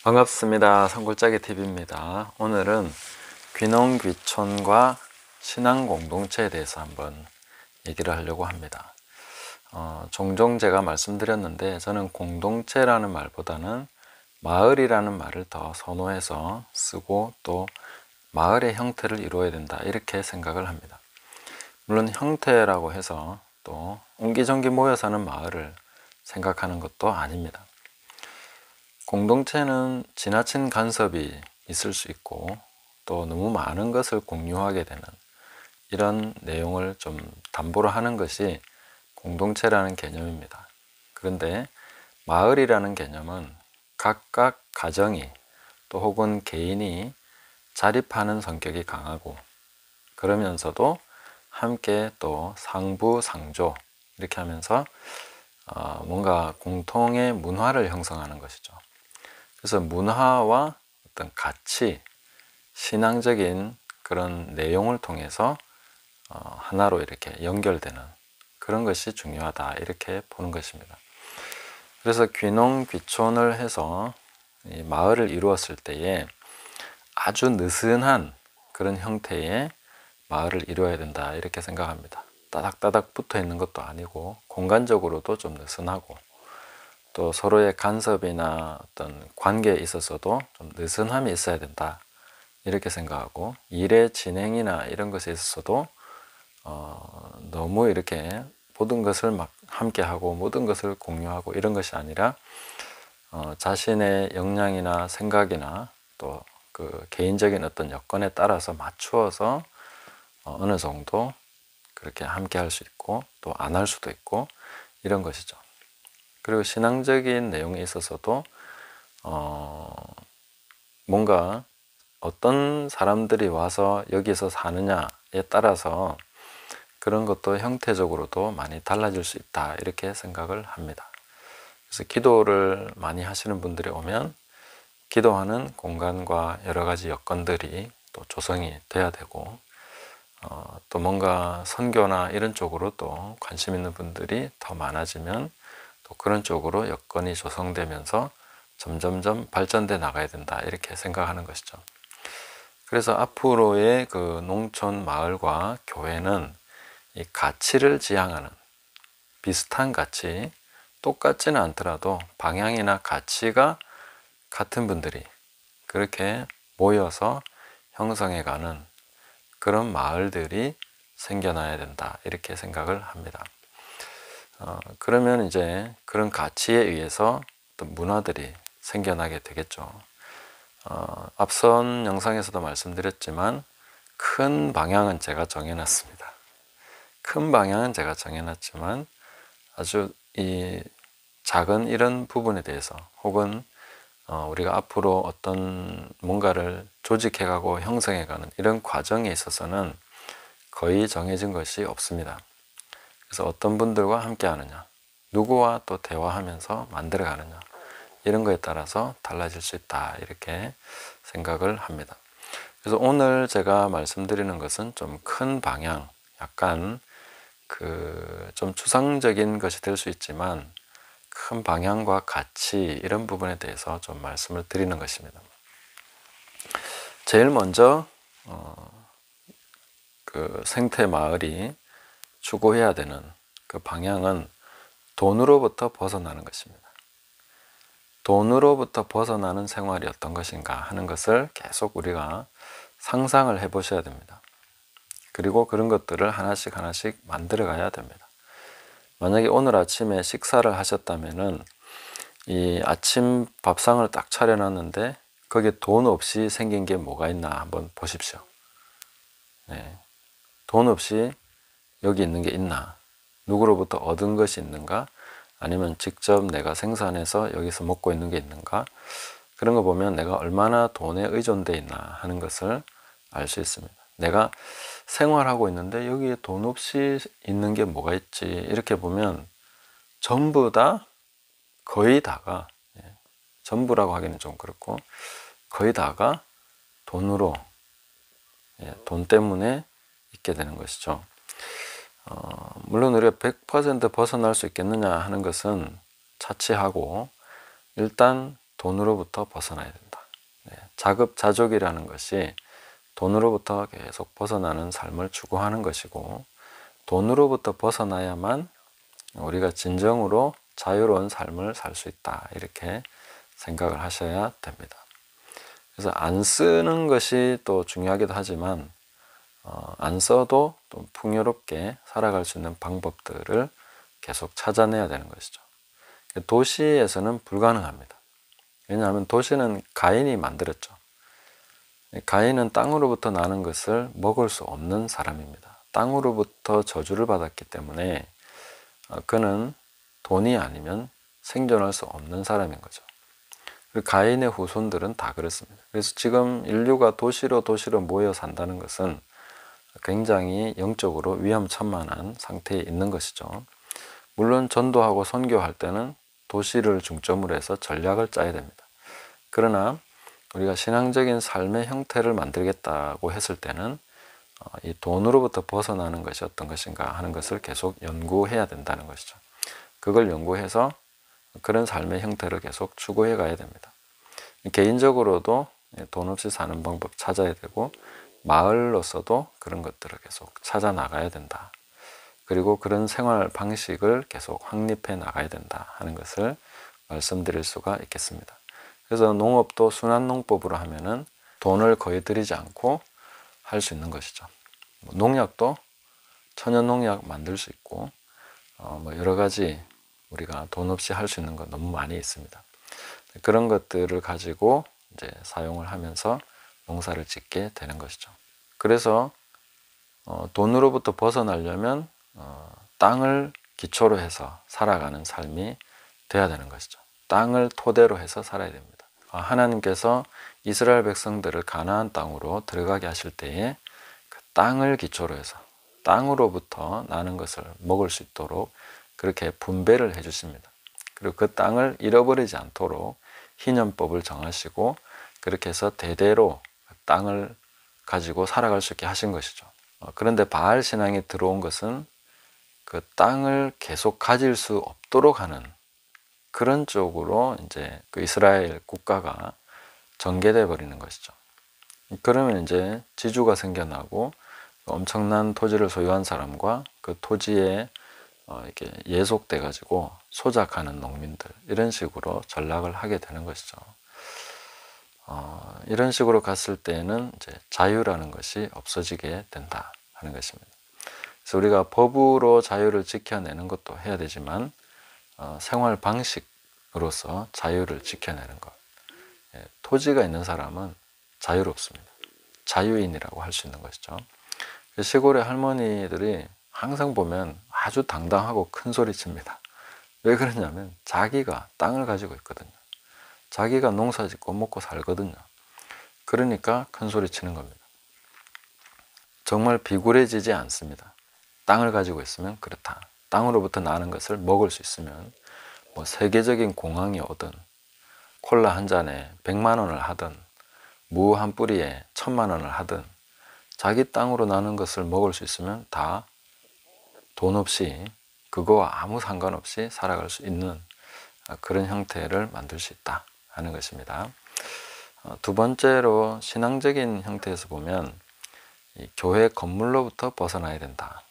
반갑습니다. 산골짜기 TV입니다. 오늘은 귀농귀촌과 신앙공동체에 대해서 한번 얘기를 하려고 합니다. 종종 제가 말씀드렸는데 저는 공동체라는 말보다는 마을이라는 말을 더 선호해서 쓰고 또 마을의 형태를 이루어야 된다 이렇게 생각을 합니다. 물론 형태라고 해서 또 옹기종기 모여 사는 마을을 생각하는 것도 아닙니다. 공동체는 지나친 간섭이 있을 수 있고 또 너무 많은 것을 공유하게 되는 이런 내용을 좀 담보로 하는 것이 공동체라는 개념입니다. 그런데 마을이라는 개념은 각각 가정이 또 혹은 개인이 자립하는 성격이 강하고 그러면서도 함께 또 상부상조 이렇게 하면서 뭔가 공통의 문화를 형성하는 것이죠. 그래서 문화와 어떤 가치, 신앙적인 그런 내용을 통해서 하나로 이렇게 연결되는 그런 것이 중요하다 이렇게 보는 것입니다. 그래서 귀농귀촌을 해서 이 마을을 이루었을 때에 아주 느슨한 그런 형태의 마을을 이루어야 된다 이렇게 생각합니다. 따닥따닥 붙어 있는 것도 아니고 공간적으로도 좀 느슨하고 또 서로의 간섭이나 어떤 관계에 있어서도 좀 느슨함이 있어야 된다 이렇게 생각하고 일의 진행이나 이런 것에 있어서도 너무 이렇게 모든 것을 막 함께 하고 모든 것을 공유하고 이런 것이 아니라 자신의 역량이나 생각이나 또 그 개인적인 어떤 여건에 따라서 맞추어서 어느 정도 그렇게 함께 할 수 있고 또 안 할 수도 있고 이런 것이죠. 그리고 신앙적인 내용에 있어서도 뭔가 어떤 사람들이 와서 여기서 사느냐에 따라서 그런 것도 형태적으로도 많이 달라질 수 있다 이렇게 생각을 합니다. 그래서 기도를 많이 하시는 분들이 오면 기도하는 공간과 여러 가지 여건들이 또 조성이 돼야 되고 또 뭔가 선교나 이런 쪽으로 또 관심 있는 분들이 더 많아지면 또 그런 쪽으로 여건이 조성되면서 점점점 발전돼 나가야 된다 이렇게 생각하는 것이죠. 그래서 앞으로의 그 농촌 마을과 교회는 이 가치를 지향하는 비슷한 가치, 똑같지는 않더라도 방향이나 가치가 같은 분들이 그렇게 모여서 형성해가는 그런 마을들이 생겨나야 된다 이렇게 생각을 합니다. 그러면 이제 그런 가치에 의해서 어떤 문화들이 생겨나게 되겠죠. 앞선 영상에서도 말씀드렸지만 큰 방향은 제가 정해놨습니다. 큰 방향은 제가 정해놨지만 아주 이 작은 이런 부분에 대해서 혹은 우리가 앞으로 어떤 뭔가를 조직해가고 형성해가는 이런 과정에 있어서는 거의 정해진 것이 없습니다. 그래서 어떤 분들과 함께 하느냐, 누구와 또 대화하면서 만들어 가느냐 이런 거에 따라서 달라질 수 있다 이렇게 생각을 합니다. 그래서 오늘 제가 말씀드리는 것은 좀 큰 방향, 약간 그 좀 추상적인 것이 될 수 있지만 큰 방향과 가치 이런 부분에 대해서 좀 말씀을 드리는 것입니다. 제일 먼저 그 생태 마을이 추구해야 되는 그 방향은 돈으로부터 벗어나는 것입니다. 돈으로부터 벗어나는 생활이 어떤 것인가 하는 것을 계속 우리가 상상을 해 보셔야 됩니다. 그리고 그런 것들을 하나씩 하나씩 만들어 가야 됩니다. 만약에 오늘 아침에 식사를 하셨다면은 이 아침 밥상을 딱 차려놨는데 거기에 돈 없이 생긴 게 뭐가 있나 한번 보십시오. 네. 돈 없이 여기 있는 게 있나? 누구로부터 얻은 것이 있는가? 아니면 직접 내가 생산해서 여기서 먹고 있는 게 있는가? 그런 거 보면 내가 얼마나 돈에 의존되어 있나 하는 것을 알 수 있습니다. 내가 생활하고 있는데 여기에 돈 없이 있는 게 뭐가 있지? 이렇게 보면 전부 다 거의 다가 전부라고 하기는 좀 그렇고 거의 다가 돈으로 돈 때문에 있게 되는 것이죠. 물론 우리가 100% 벗어날 수 있겠느냐 하는 것은 차치하고 일단 돈으로부터 벗어나야 된다. 자급자족이라는 것이 돈으로부터 계속 벗어나는 삶을 추구하는 것이고, 돈으로부터 벗어나야만 우리가 진정으로 자유로운 삶을 살 수 있다, 이렇게 생각을 하셔야 됩니다. 그래서 안 쓰는 것이 또 중요하기도 하지만 안 써도 또 풍요롭게 살아갈 수 있는 방법들을 계속 찾아내야 되는 것이죠. 도시에서는 불가능합니다. 왜냐하면 도시는 가인이 만들었죠. 가인은 땅으로부터 나는 것을 먹을 수 없는 사람입니다. 땅으로부터 저주를 받았기 때문에 그는 돈이 아니면 생존할 수 없는 사람인 거죠. 가인의 후손들은 다 그렇습니다. 그래서 지금 인류가 도시로 모여 산다는 것은 굉장히 영적으로 위험천만한 상태에 있는 것이죠. 물론 전도하고 선교할 때는 도시를 중점으로 해서 전략을 짜야 됩니다. 그러나 우리가 신앙적인 삶의 형태를 만들겠다고 했을 때는 이 돈으로부터 벗어나는 것이 어떤 것인가 하는 것을 계속 연구해야 된다는 것이죠. 그걸 연구해서 그런 삶의 형태를 계속 추구해 가야 됩니다. 개인적으로도 돈 없이 사는 방법 찾아야 되고, 마을로서도 그런 것들을 계속 찾아 나가야 된다. 그리고 그런 생활 방식을 계속 확립해 나가야 된다 하는 것을 말씀드릴 수가 있겠습니다. 그래서 농업도 순환농법으로 하면은 돈을 거의 들이지 않고 할 수 있는 것이죠. 농약도 천연농약 만들 수 있고, 여러 가지 우리가 돈 없이 할 수 있는 거 너무 많이 있습니다. 그런 것들을 가지고 이제 사용을 하면서 농사를 짓게 되는 것이죠. 그래서 돈으로부터 벗어나려면 땅을 기초로 해서 살아가는 삶이 돼야 되는 것이죠. 땅을 토대로 해서 살아야 됩니다. 하나님께서 이스라엘 백성들을 가나안 땅으로 들어가게 하실 때에 그 땅을 기초로 해서 땅으로부터 나는 것을 먹을 수 있도록 그렇게 분배를 해 주십니다. 그리고 그 땅을 잃어버리지 않도록 희년법을 정하시고, 그렇게 해서 대대로 땅을 가지고 살아갈 수 있게 하신 것이죠. 그런데 바알 신앙이 들어온 것은 그 땅을 계속 가질 수 없도록 하는 그런 쪽으로 이제 그 이스라엘 국가가 전개돼 버리는 것이죠. 그러면 이제 지주가 생겨나고 엄청난 토지를 소유한 사람과 그 토지에 이렇게 예속돼 가지고 소작하는 농민들, 이런 식으로 전락을 하게 되는 것이죠. 이런 식으로 갔을 때에는 이제 자유라는 것이 없어지게 된다 하는 것입니다. 그래서 우리가 법으로 자유를 지켜내는 것도 해야 되지만 생활 방식으로서 자유를 지켜내는 것. 토지가 있는 사람은 자유롭습니다. 자유인이라고 할 수 있는 것이죠. 시골의 할머니들이 항상 보면 아주 당당하고 큰 소리 칩니다. 왜 그러냐면 자기가 땅을 가지고 있거든요. 자기가 농사 짓고 먹고 살거든요. 그러니까 큰 소리 치는 겁니다. 정말 비굴해지지 않습니다. 땅을 가지고 있으면 그렇다. 땅으로부터 나는 것을 먹을 수 있으면 뭐 세계적인 공황이 오든, 콜라 한 잔에 100만 원을 하든, 무 한 뿌리에 1000만 원을 하든, 자기 땅으로 나는 것을 먹을 수 있으면 다 돈 없이, 그거와 아무 상관없이 살아갈 수 있는 그런 형태를 만들 수 있다 하는 것입니다. 두 번째로 신앙적인 형태에서 보면 이 교회 건물로부터 벗어나야 된다.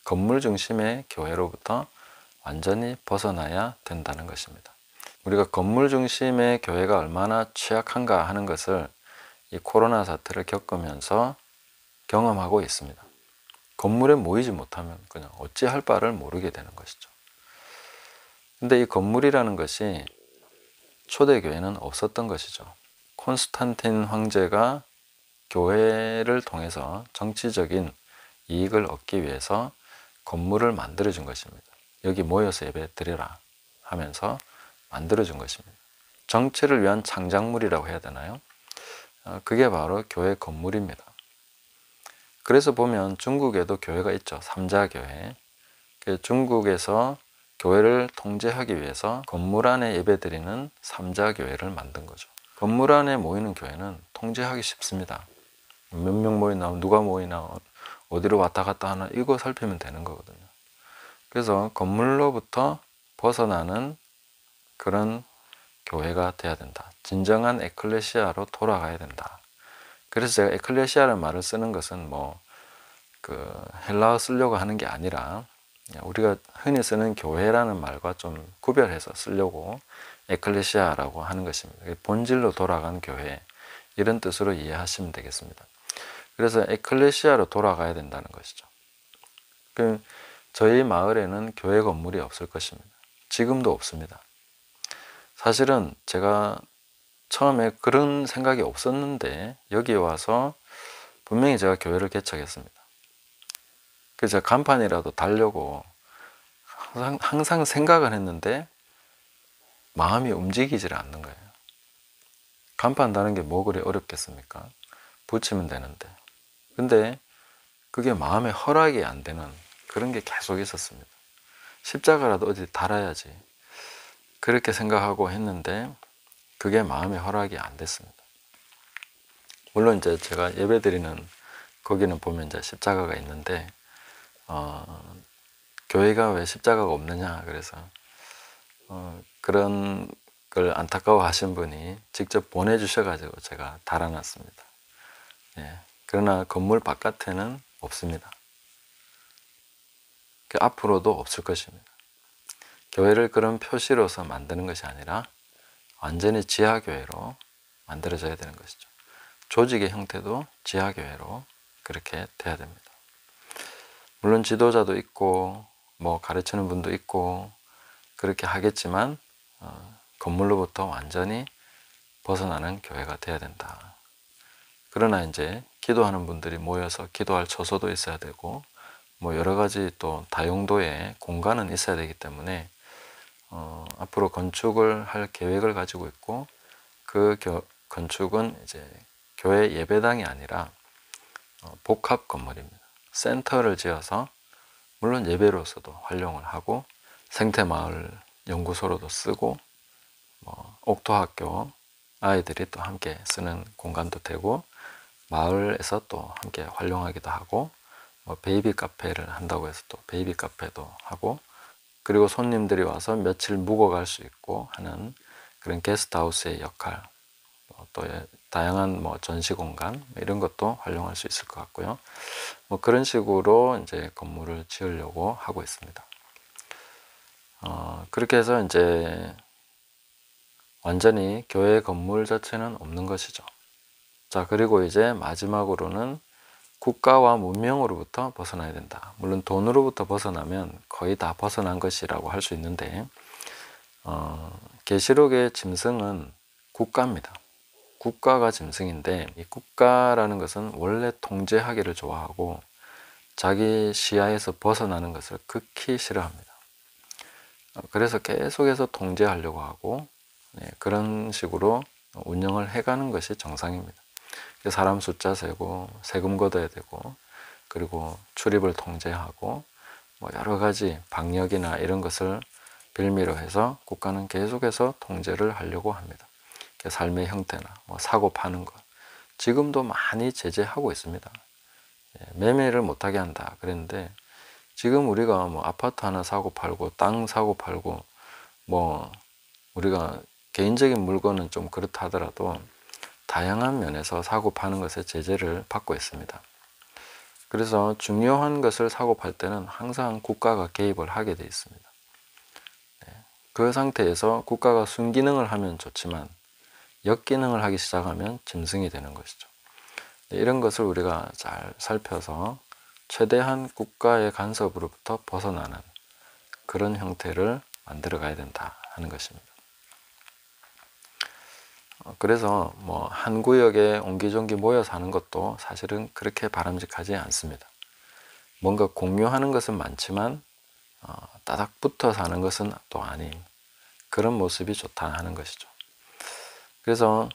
건물 중심의 교회로부터 완전히 벗어나야 된다는 것입니다. 우리가 건물 중심의 교회가 얼마나 취약한가 하는 것을 이 코로나 사태를 겪으면서 경험하고 있습니다. 건물에 모이지 못하면 그냥 어찌할 바를 모르게 되는 것이죠. 근데 이 건물이라는 것이 초대교회는 없었던 것이죠. 콘스탄틴 황제가 교회를 통해서 정치적인 이익을 얻기 위해서 건물을 만들어준 것입니다. 여기 모여서 예배 드려라 하면서 만들어준 것입니다. 정치를 위한 창작물이라고 해야 되나요? 그게 바로 교회 건물입니다. 그래서 보면 중국에도 교회가 있죠. 삼자교회. 중국에서 교회를 통제하기 위해서 건물 안에 예배드리는 삼자교회를 만든 거죠. 건물 안에 모이는 교회는 통제하기 쉽습니다. 몇 명 모이나, 누가 모이나, 어디로 왔다 갔다 하나, 이거 살피면 되는 거거든요. 그래서 건물로부터 벗어나는 그런 교회가 돼야 된다. 진정한 에클레시아로 돌아가야 된다. 그래서 제가 에클레시아라는 말을 쓰는 것은 헬라어 쓰려고 하는 게 아니라 우리가 흔히 쓰는 교회라는 말과 좀 구별해서 쓰려고 에클레시아라고 하는 것입니다. 본질로 돌아간 교회, 이런 뜻으로 이해하시면 되겠습니다. 그래서 에클레시아로 돌아가야 된다는 것이죠. 저희 마을에는 교회 건물이 없을 것입니다. 지금도 없습니다. 사실은 제가 처음에 그런 생각이 없었는데 여기 와서 분명히 제가 교회를 개척했습니다. 그래서 간판이라도 달려고 항상 생각을 했는데 마음이 움직이질 않는 거예요. 간판 다는 게 뭐 그리 어렵겠습니까? 붙이면 되는데. 근데 그게 마음에 허락이 안 되는 그런 게 계속 있었습니다. 십자가라도 어디 달아야지. 그렇게 생각하고 했는데 그게 마음에 허락이 안 됐습니다. 물론 이제 제가 예배 드리는 거기는 보면 이제 십자가가 있는데 교회가 왜 십자가가 없느냐 그래서 그런 걸 안타까워 하신 분이 직접 보내주셔가지고 제가 달아놨습니다. 예, 그러나 건물 바깥에는 없습니다. 앞으로도 없을 것입니다. 교회를 그런 표시로서 만드는 것이 아니라 완전히 지하교회로 만들어져야 되는 것이죠. 조직의 형태도 지하교회로 그렇게 돼야 됩니다. 물론 지도자도 있고 뭐 가르치는 분도 있고 그렇게 하겠지만 건물로부터 완전히 벗어나는 교회가 돼야 된다. 그러나 이제 기도하는 분들이 모여서 기도할 처소도 있어야 되고 뭐 여러 가지 또 다용도의 공간은 있어야 되기 때문에 앞으로 건축을 할 계획을 가지고 있고 그 건축은 이제 교회 예배당이 아니라 복합 건물입니다. 센터를 지어서 물론 예배로서도 활용을 하고 생태마을 연구소로도 쓰고 뭐 옥토학교 아이들이 또 함께 쓰는 공간도 되고 마을에서 또 함께 활용하기도 하고 뭐 베이비 카페를 한다고 해서 또 베이비 카페도 하고 그리고 손님들이 와서 며칠 묵어갈 수 있고 하는 그런 게스트하우스의 역할 또 다양한 뭐 전시 공간 이런 것도 활용할 수 있을 것 같고요. 뭐 그런 식으로 이제 건물을 지으려고 하고 있습니다. 그렇게 해서 이제 완전히 교회 건물 자체는 없는 것이죠. 자, 그리고 이제 마지막으로는 국가와 문명으로부터 벗어나야 된다. 물론 돈으로부터 벗어나면 거의 다 벗어난 것이라고 할 수 있는데 계시록의 짐승은 국가입니다. 국가가 짐승인데 이 국가라는 것은 원래 통제하기를 좋아하고 자기 시야에서 벗어나는 것을 극히 싫어합니다. 그래서 계속해서 통제하려고 하고 그런 식으로 운영을 해가는 것이 정상입니다. 사람 숫자 세고 세금 걷어야 되고 그리고 출입을 통제하고 뭐 여러 가지 방역이나 이런 것을 빌미로 해서 국가는 계속해서 통제를 하려고 합니다. 삶의 형태나 뭐 사고 파는 것 지금도 많이 제재하고 있습니다. 매매를 못하게 한다 그랬는데 지금 우리가 뭐 아파트 하나 사고 팔고 땅 사고 팔고 뭐 우리가 개인적인 물건은 좀 그렇다 하더라도 다양한 면에서 사고 파는 것에 제재를 받고 있습니다. 그래서 중요한 것을 사고 팔 때는 항상 국가가 개입을 하게 되어 있습니다. 그 상태에서 국가가 순기능을 하면 좋지만 역기능을 하기 시작하면 짐승이 되는 것이죠. 이런 것을 우리가 잘 살펴서 최대한 국가의 간섭으로부터 벗어나는 그런 형태를 만들어 가야 된다 하는 것입니다. 그래서 뭐 한 구역에 옹기종기 모여 사는 것도 사실은 그렇게 바람직하지 않습니다. 뭔가 공유하는 것은 많지만 따닥 붙어 사는 것은 또 아닌 그런 모습이 좋다 하는 것이죠. 그래서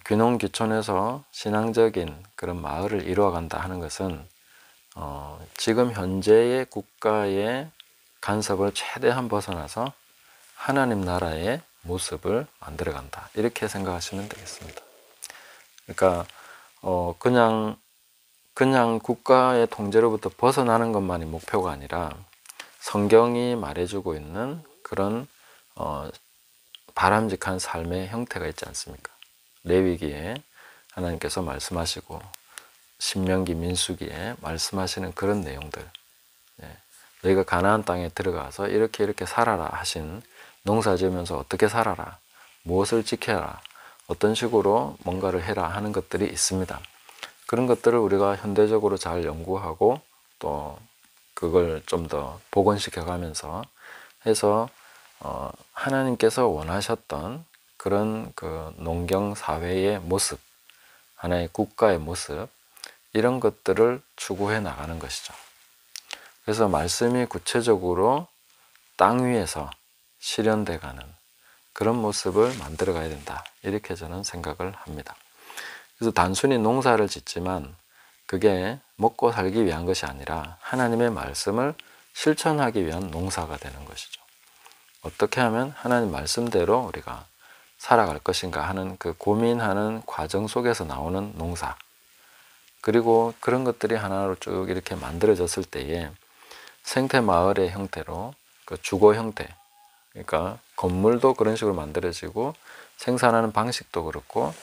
귀농귀촌에서 신앙적인 그런 마을을 이루어간다 하는 것은 지금 현재의 국가의 간섭을 최대한 벗어나서 하나님 나라의 모습을 만들어간다 이렇게 생각하시면 되겠습니다. 그러니까 그냥 국가의 통제로부터 벗어나는 것만이 목표가 아니라 성경이 말해주고 있는 그런 바람직한 삶의 형태가 있지 않습니까? 레위기에 하나님께서 말씀하시고 신명기 민수기에 말씀하시는 그런 내용들, 너희가 가나안 땅에 들어가서 이렇게 이렇게 살아라 하신, 농사 지으면서 어떻게 살아라, 무엇을 지켜라, 어떤 식으로 뭔가를 해라 하는 것들이 있습니다. 그런 것들을 우리가 현대적으로 잘 연구하고 또 그걸 좀 더 복원시켜 가면서 해서 하나님께서 원하셨던 그런 그 농경 사회의 모습, 하나의 국가의 모습, 이런 것들을 추구해 나가는 것이죠. 그래서 말씀이 구체적으로 땅 위에서 실현돼 가는 그런 모습을 만들어 가야 된다, 이렇게 저는 생각을 합니다. 그래서 단순히 농사를 짓지만 그게 먹고 살기 위한 것이 아니라 하나님의 말씀을 실천하기 위한 농사가 되는 것이죠. 어떻게 하면 하나님 말씀대로 우리가 살아갈 것인가 하는 그 고민하는 과정 속에서 나오는 농사, 그리고 그런 것들이 하나로 쭉 이렇게 만들어졌을 때에 생태 마을의 형태로 그 주거 형태, 그러니까 건물도 그런 식으로 만들어지고 생산하는 방식도 그렇고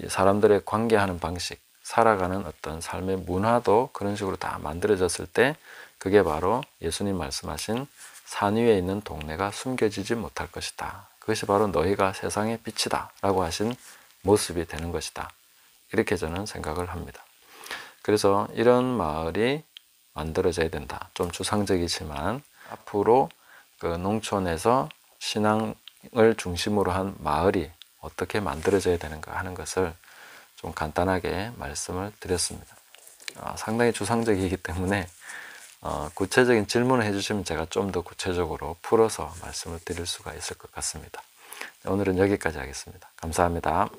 사람들의 관계하는 방식, 살아가는 어떤 삶의 문화도 그런 식으로 다 만들어졌을 때 그게 바로 예수님 말씀하신 산 위에 있는 동네가 숨겨지지 못할 것이다. 그것이 바로 너희가 세상의 빛이다 라고 하신 모습이 되는 것이다. 이렇게 저는 생각을 합니다. 그래서 이런 마을이 만들어져야 된다. 좀 추상적이지만 앞으로 그 농촌에서 신앙을 중심으로 한 마을이 어떻게 만들어져야 되는가 하는 것을 좀 간단하게 말씀을 드렸습니다. 상당히 추상적이기 때문에 구체적인 질문을 해주시면 제가 좀 더 구체적으로 풀어서 말씀을 드릴 수가 있을 것 같습니다. 오늘은 여기까지 하겠습니다. 감사합니다.